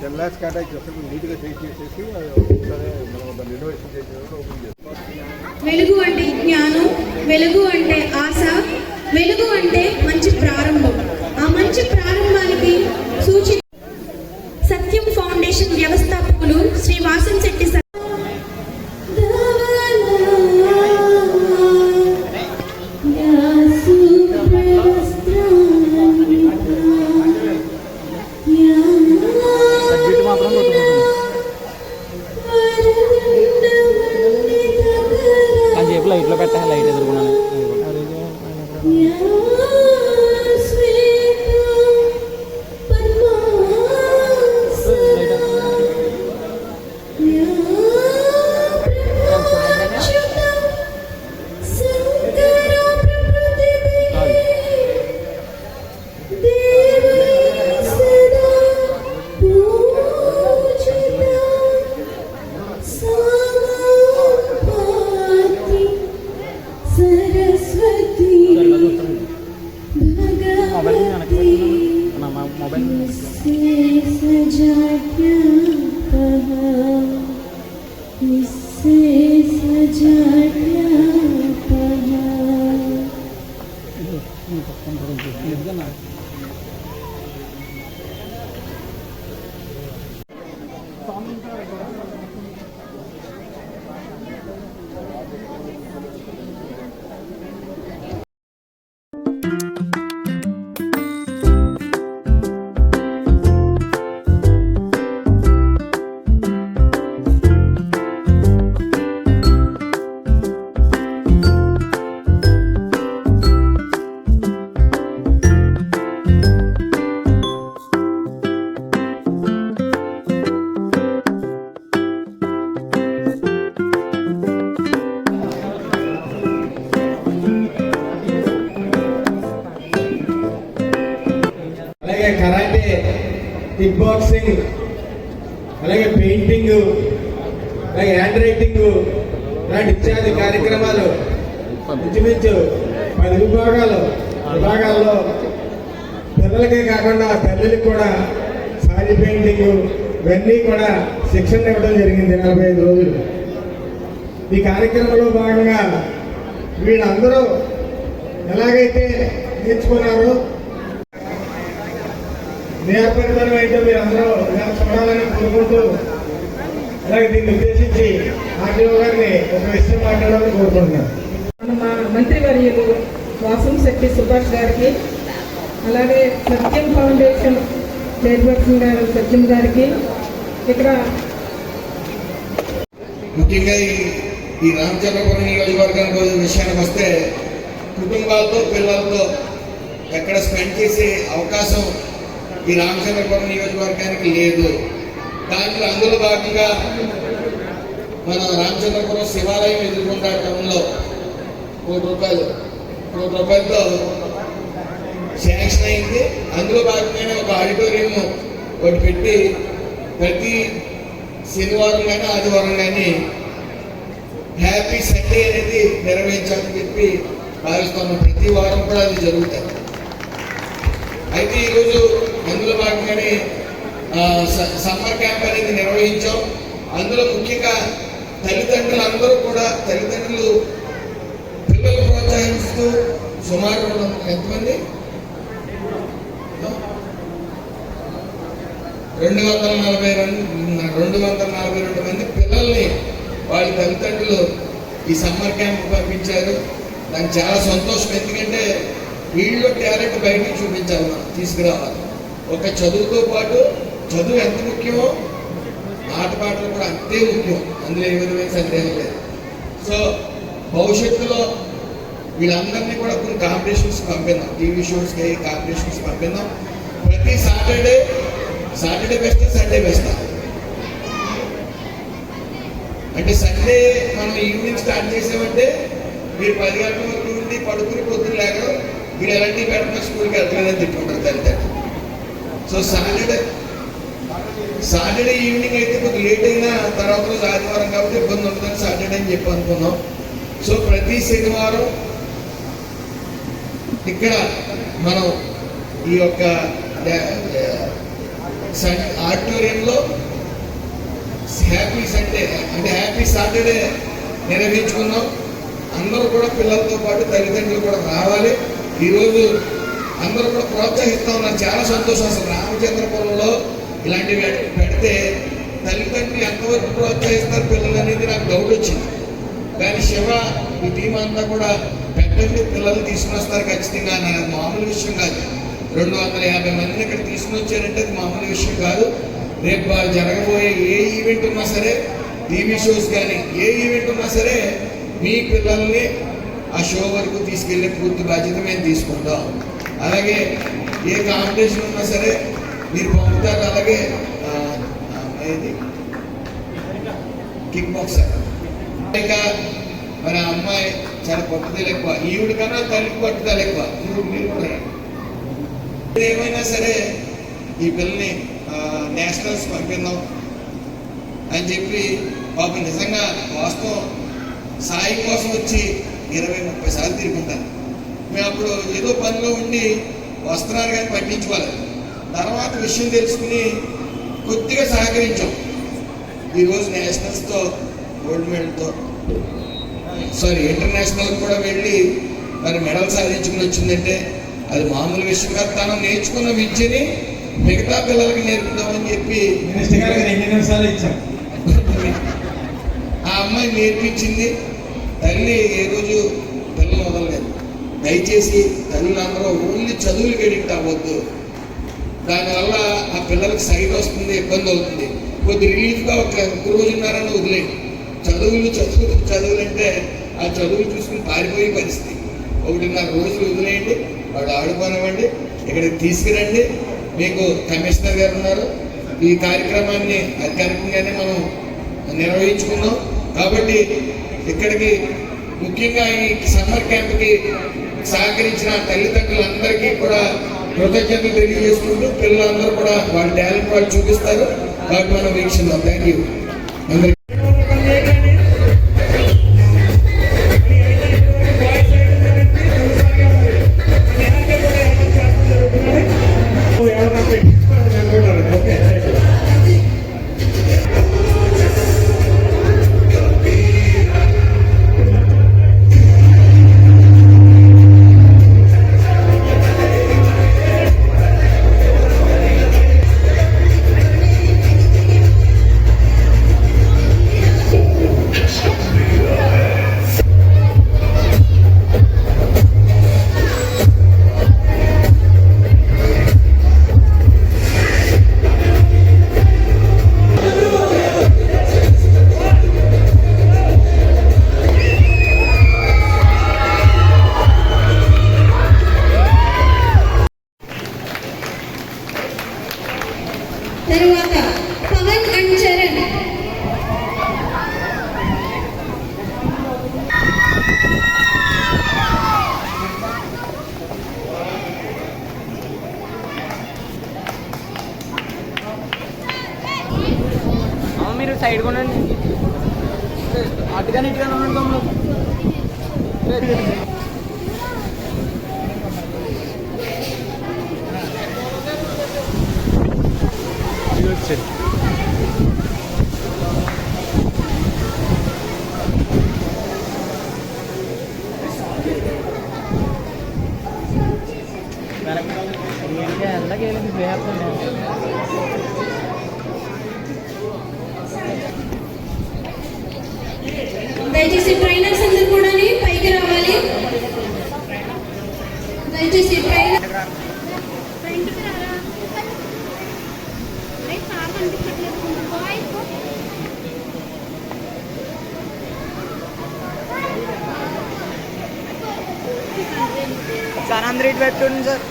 10 lakhs contact చేస్తాం, నీట్గా చేసేసి మనం దాన్ని ఇన్నోవేషన్ చేసి ఓపెన్ చేస్తాం. వెలుగు అంటే జ్ఞానం, వెలుగు అంటే ఆశ, వెలుగు అంటే మంచి ప్రారంభం. ఆ మంచి ప్రారంభానికి సూచి సత్యం ఫౌండేషన్ వ్యవస్థాపకులు శ్రీ వాసంశెట్టి లైట్లో పెట్టాలి, లైట్ ఎదుర్కొన్నాను. కరాటే, కిక్ బాక్సింగ్, అలాగే పెయింటింగ్, అలాగే హ్యాండ్ రైటింగ్ ఇలాంటి ఇత్యాది కార్యక్రమాలు ఇంచుమించు 10 విభాగాల్లో పిల్లలకే కాకుండా తల్లికి కూడా సారీ పెయింటింగ్ ఇవన్నీ కూడా శిక్షణ ఇవ్వడం జరిగింది 45 రోజులు. ఈ కార్యక్రమంలో భాగంగా వీళ్ళందరూ ఎలాగైతే నేర్చుకున్నారో నేర్పరితనం అయితే మీరు అందరూ చూడాలని కోరుకుంటూ, అలాగే దీన్ని ఉద్దేశించి ఆర్టీఓ గారిని ఒక విషయం మాట్లాడాలని కోరుకుంటున్నాను. మా మంత్రివర్యులు వాసంశెట్టి సుభాష్ గారికి, అలాగే సత్యం ఫౌండేషన్ చైర్పర్సన్ గారు సత్యం గారికి, ఇక్కడ ముఖ్యంగా ఈ రామచంద్రపురం నియోజకవర్గం విషయానికి వస్తే కుటుంబాలతో పిల్లలతో ఎక్కడ స్పెండ్ చేసే అవకాశం ఈ రామచంద్రపురం నియోజకవర్గానికి లేదు. దాంట్లో అందులో భాగంగా మన రామచంద్రపురం శివాలయం ఎదుర్కొండ టౌన్లో ₹1 కోటితో శాంక్షన్ అయింది. అందులో భాగంగానే ఒక ఆడిటోరియం ఒకటి పెట్టి ప్రతి శనివారం కానీ ఆదివారం కానీ హ్యాపీ సండే అనేది నిర్వహించాలని చెప్పి భావిస్తున్నాం. ప్రతి వారం కూడా అది జరుగుతుంది. అయితే ఈరోజు అందులో భాగంగానే సమ్మర్ క్యాంప్ అనేది నిర్వహించాం. అందులో ముఖ్యంగా తల్లిదండ్రులు పిల్లలు ప్రోత్సహిస్తూ సుమారు ఎంతమంది 242 మంది పిల్లల్ని వాళ్ళ తల్లిదండ్రులు ఈ సమ్మర్ క్యాంప్ పంపించారు. నాకు చాలా సంతోషం. ఎందుకంటే వీళ్ళు టాలెంట్ బయటికి చూపించాలి, మనం తీసుకురావాలి. ఒక చదువుతో పాటు చదువు ఎంత ముఖ్యమో ఆటపాటలు కూడా అంతే ముఖ్యం, అందులో ఏ విధమైన సందేహం లేదు. సో భవిష్యత్తులో వీళ్ళందరినీ కూడా కొన్ని కాంపిటీషన్స్ పంపిద్దాం, టీవీ షోస్కి కాంపిటీషన్స్ పంపిద్దాం. ప్రతి సాటర్డే బెస్ట్, సండే బెస్ట్. అంటే సండే మనం ఈవినింగ్ స్టార్ట్ చేసామంటే మీరు 10 గంటల వరకు ఉండి పడుకుని పొద్దున లేక మీరు ఎలాంటివి పెట్టిన స్కూల్కి వెళ్తున్నారని తిట్టుకుంటారు తల్లిదండ్రులు. సో సాటర్డే ఈవినింగ్ అయితే కొద్దిగా లేట్ అయినా తర్వాత రోజు ఆదివారం కాబట్టి ఇబ్బంది ఉంటుందని సాటర్డే అని చెప్పి అనుకున్నాం. సో ప్రతి శనివారం ఇక్కడ మనం ఈ యొక్క ఆడిటోరియంలో హ్యాపీ సండే అంటే హ్యాపీ సాటర్డే నిర్వహించుకున్నాం. అందరూ కూడా పిల్లలతో పాటు తల్లిదండ్రులు కూడా రావాలి. ఈరోజు అందరూ కూడా ప్రోత్సహిస్తూ ఉన్నారు. చాలా సంతోషం. అసలు రామచంద్రపురంలో ఇలాంటివి పెడితే తల్లిదండ్రులు ఎంతవరకు ప్రోత్సహిస్తారు పిల్లలు అనేది నాకు డౌట్ వచ్చింది. కానీ శివ ఈ టీం అంతా కూడా పెట్టండి, పిల్లలు తీసుకుని వస్తారు ఖచ్చితంగా. నాకు మామూలు విషయం కాదు. 250 మందిని ఇక్కడ తీసుకుని వచ్చారంటే అది మామూలు విషయం కాదు. రేపు జరగబోయే ఏ ఈవెంట్ ఉన్నా సరే, టీవీ షోస్ కానీ ఏ ఈవెంట్ ఉన్నా సరే మీ పిల్లల్ని ఆ షో వరకు తీసుకెళ్లే పూర్తి బాధ్యత మేము తీసుకుంటాం. అలాగే ఏ కాంపిటీషన్ ఉన్నా సరే మీరు పంపుతారు. అలాగే ఇది కిక్ బాక్సర్ ఇంకా మరి ఆ అమ్మాయి చాలా పట్టుదల ఎక్కువ, ఈవిడ కన్నా తల్లికి పట్టుదల ఎక్కువ. మీరు కూడా ఏమైనా సరే ఈ పిల్లని నేషనల్స్ పంపిద్దాం అని చెప్పి పాపం నిజంగా వాస్తవం సాయి కోసం వచ్చి 20-30 సార్లు తిరుగుంటాను. మేము అప్పుడు ఏదో పనిలో ఉండి వస్త్రాలు కానీ పట్టించుకోవాలి. తర్వాత విషయం తెలుసుకుని కొద్దిగా సహకరించాం. ఈరోజు నేషనల్స్తో గోల్డ్ మెడల్తో ఇంటర్నేషనల్ కూడా వెళ్ళి మరి మెడల్ సాధించుకుని వచ్చిందంటే అది మామూలు విషయం కాదు. తను నేర్చుకున్న విద్యని మిగతా పిల్లలకి నేర్పుదామని చెప్పి ఆ అమ్మాయి నేర్పించింది. తల్లి ఏ రోజు పిల్లలు వదలలేదు. దయచేసి తల్లులందరూ ఓన్లీ చదువులకి ఎడిక్ట్ అవ్వద్దు. దానివల్ల ఆ పిల్లలకి సైట్ వస్తుంది, ఇబ్బంది అవుతుంది. కొద్ది రిలీఫ్గా ఒక రోజున్నారని వదిలేండి. చదువులు అంటే ఆ చదువులు చూసుకుని పారిపోయే పరిస్థితి. 1.5 రోజులు వదిలేయండి, వాడు ఆడుకోనివ్వండి, ఇక్కడికి తీసుకురండి. మీకు కమిషనర్ గారు ఉన్నారు. ఈ కార్యక్రమాన్ని అధికారికంగానే మనం నిర్వహించుకున్నాం. కాబట్టి ఇక్కడికి ముఖ్యంగా ఈ సమ్మర్ క్యాంప్కి సహకరించిన తల్లిదండ్రులందరికీ కూడా కృతజ్ఞతలు తెలియజేసుకుంటూ పిల్లలందరూ కూడా వాళ్ళ టాలెంట్ వాళ్ళు చూపిస్తారు. కాబట్టి మనం వీక్షిద్దాం. థ్యాంక్ యూ అందరికీ. తరువాత పవన్ అండ్ చరణ్. మీరు సైడ్ కొనండి, అటుగానే ఇటుగానే ఉండండి. దయచేసి ట్రైనర్స్ అందరూ కూడా పైకి రావాలి. దయచేసి ట్రైనర్ సార్ అందరూ ఇటు పెట్టండి సార్.